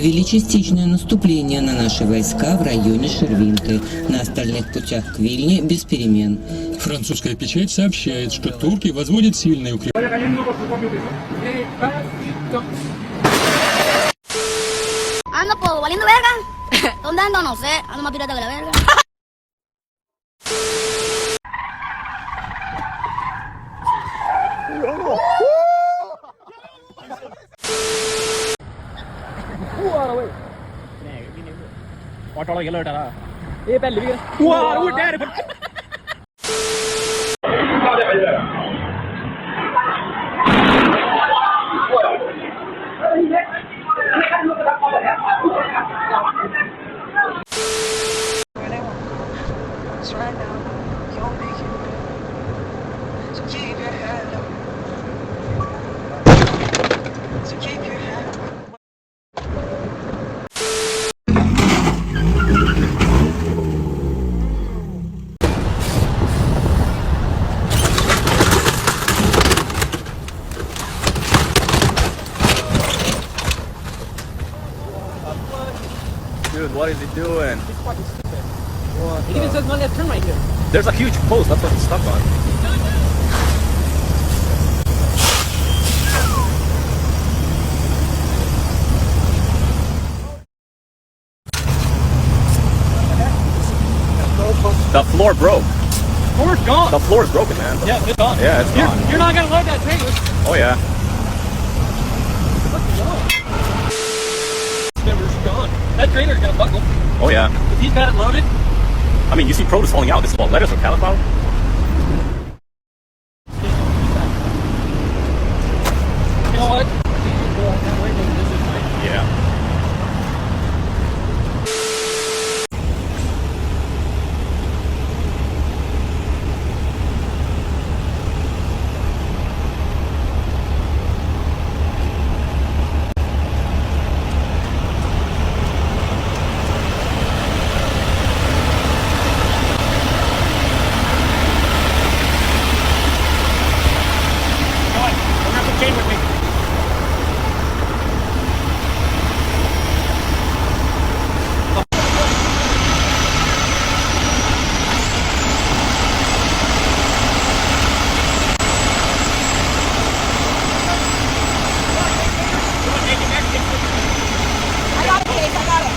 провели частичное наступление на наши войска в районе Шервинты. На остальных путях к Вильне без перемен. Французская печать сообщает, что турки возводят сильные укрепления. Ando por valiendo verga. ¿Dónde ando? No sé. Ando más pirata que la verga. It's right now, you're making it. So keep your head up. So keep your head up. Dude, what is he doing? It even says no left turn right here. There's a huge post, that's what it's stuck on. The floor broke. Floor's gone. The floor is broken, man. Yeah, it's gone. Yeah, it's gone. You're not gonna load that trailer. Oh yeah. It's gone. That trailer's gonna buckle. Oh yeah. If he's got it loaded, I mean, you see produce falling out. This is what, lettuce or cauliflower? you know what? This is nice. Yeah. Chain with me. I got it, Case. I got it.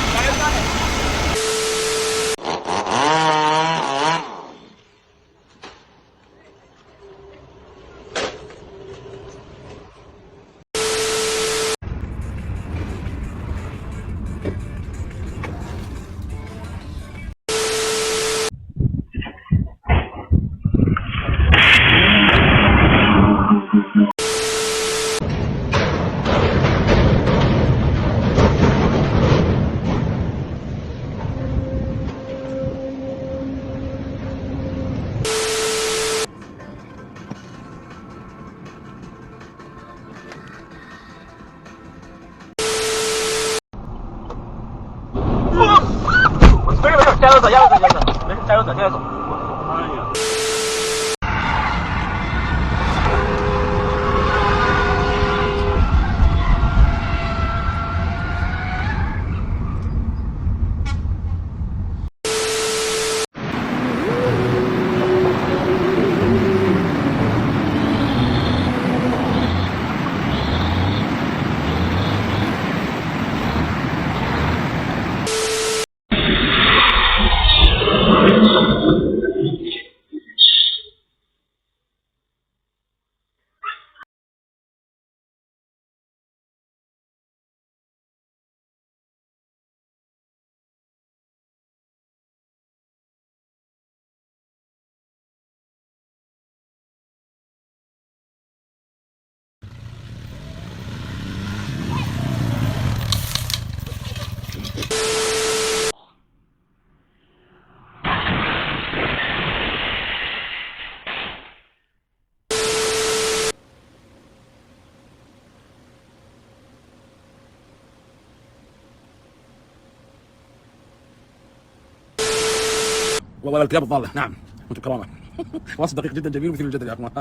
والكلاب الضالة نعم وانتم كرامة وصف دقيق جدا جميل مثير للجدل يا اخوان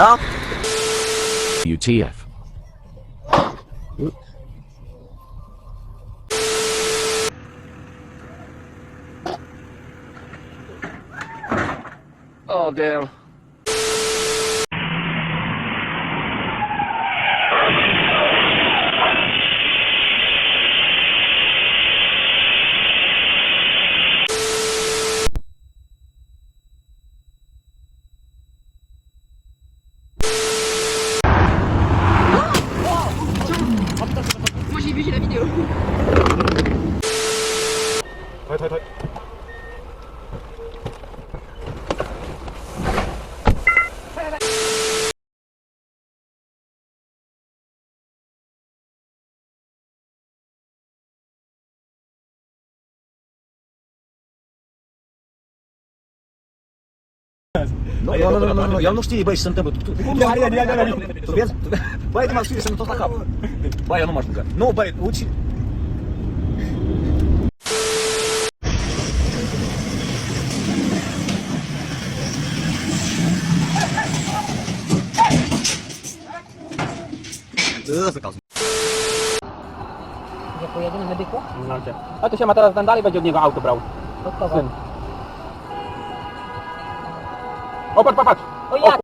No? UTF. Oh, damn. Moi j'ai vu, j'ai la vidéo. No, yang mesti baik sen tebut. Tu biasa. Baik masuk di sana tu takap. Baik nomor juga. No baik uci. Nie pojedzie na medyku? A to się ma teraz ten dalej będzie od niego auto brał. Syn. O, patrz! O ja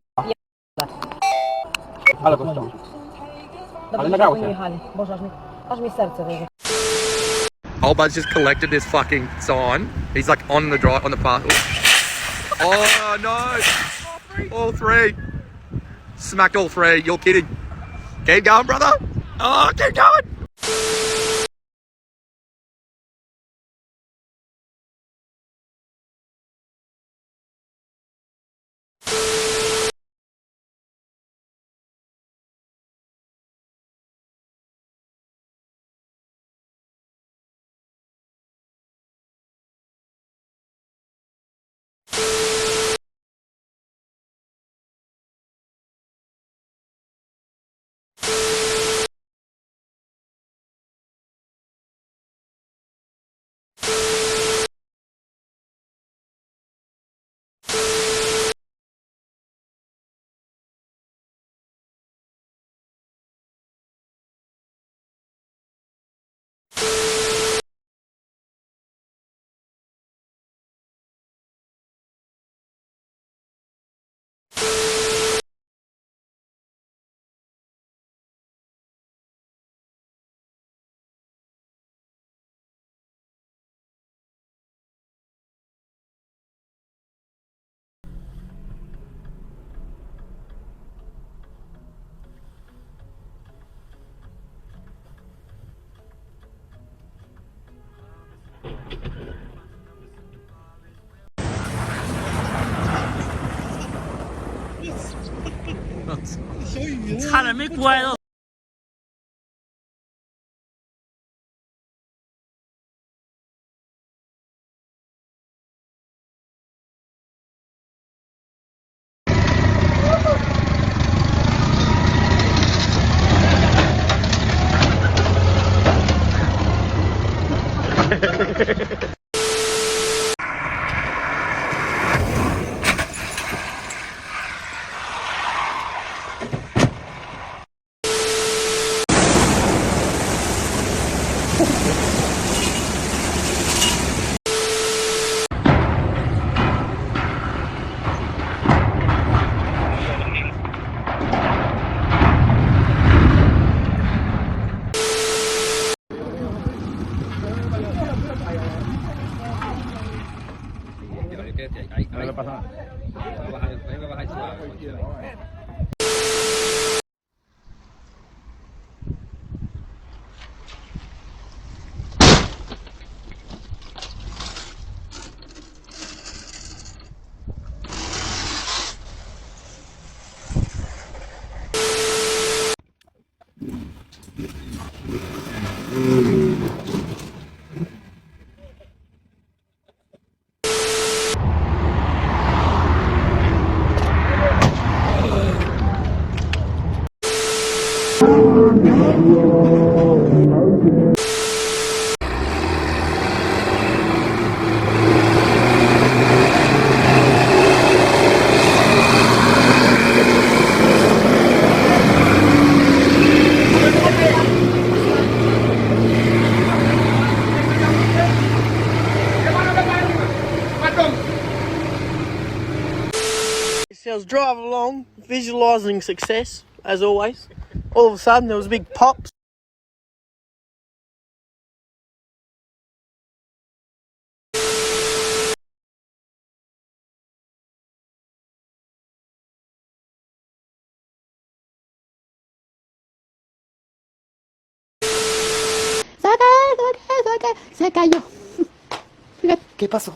Ale go ściągnął. Dobrze, Ale nagrało że się. nie jechali. Boże, aż mi serce wyjdzie. Oldbud's just collected this fucking sign. He's like on the drive, on the path. Oh no! All three. Smacked all three. You're kidding. Keep going, brother. Oh, keep going. I was driving along, visualising success, as always. All of a sudden, there was a big pop. Se cayó. ¿Qué pasó?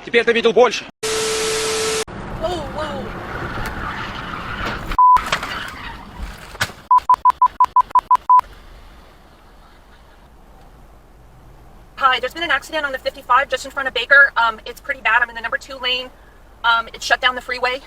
Теперь ты видел больше. Hi, there's been an accident on the 55 just in front of Baker. It's pretty bad. I'm in the number 2 lane. It shut down the freeway.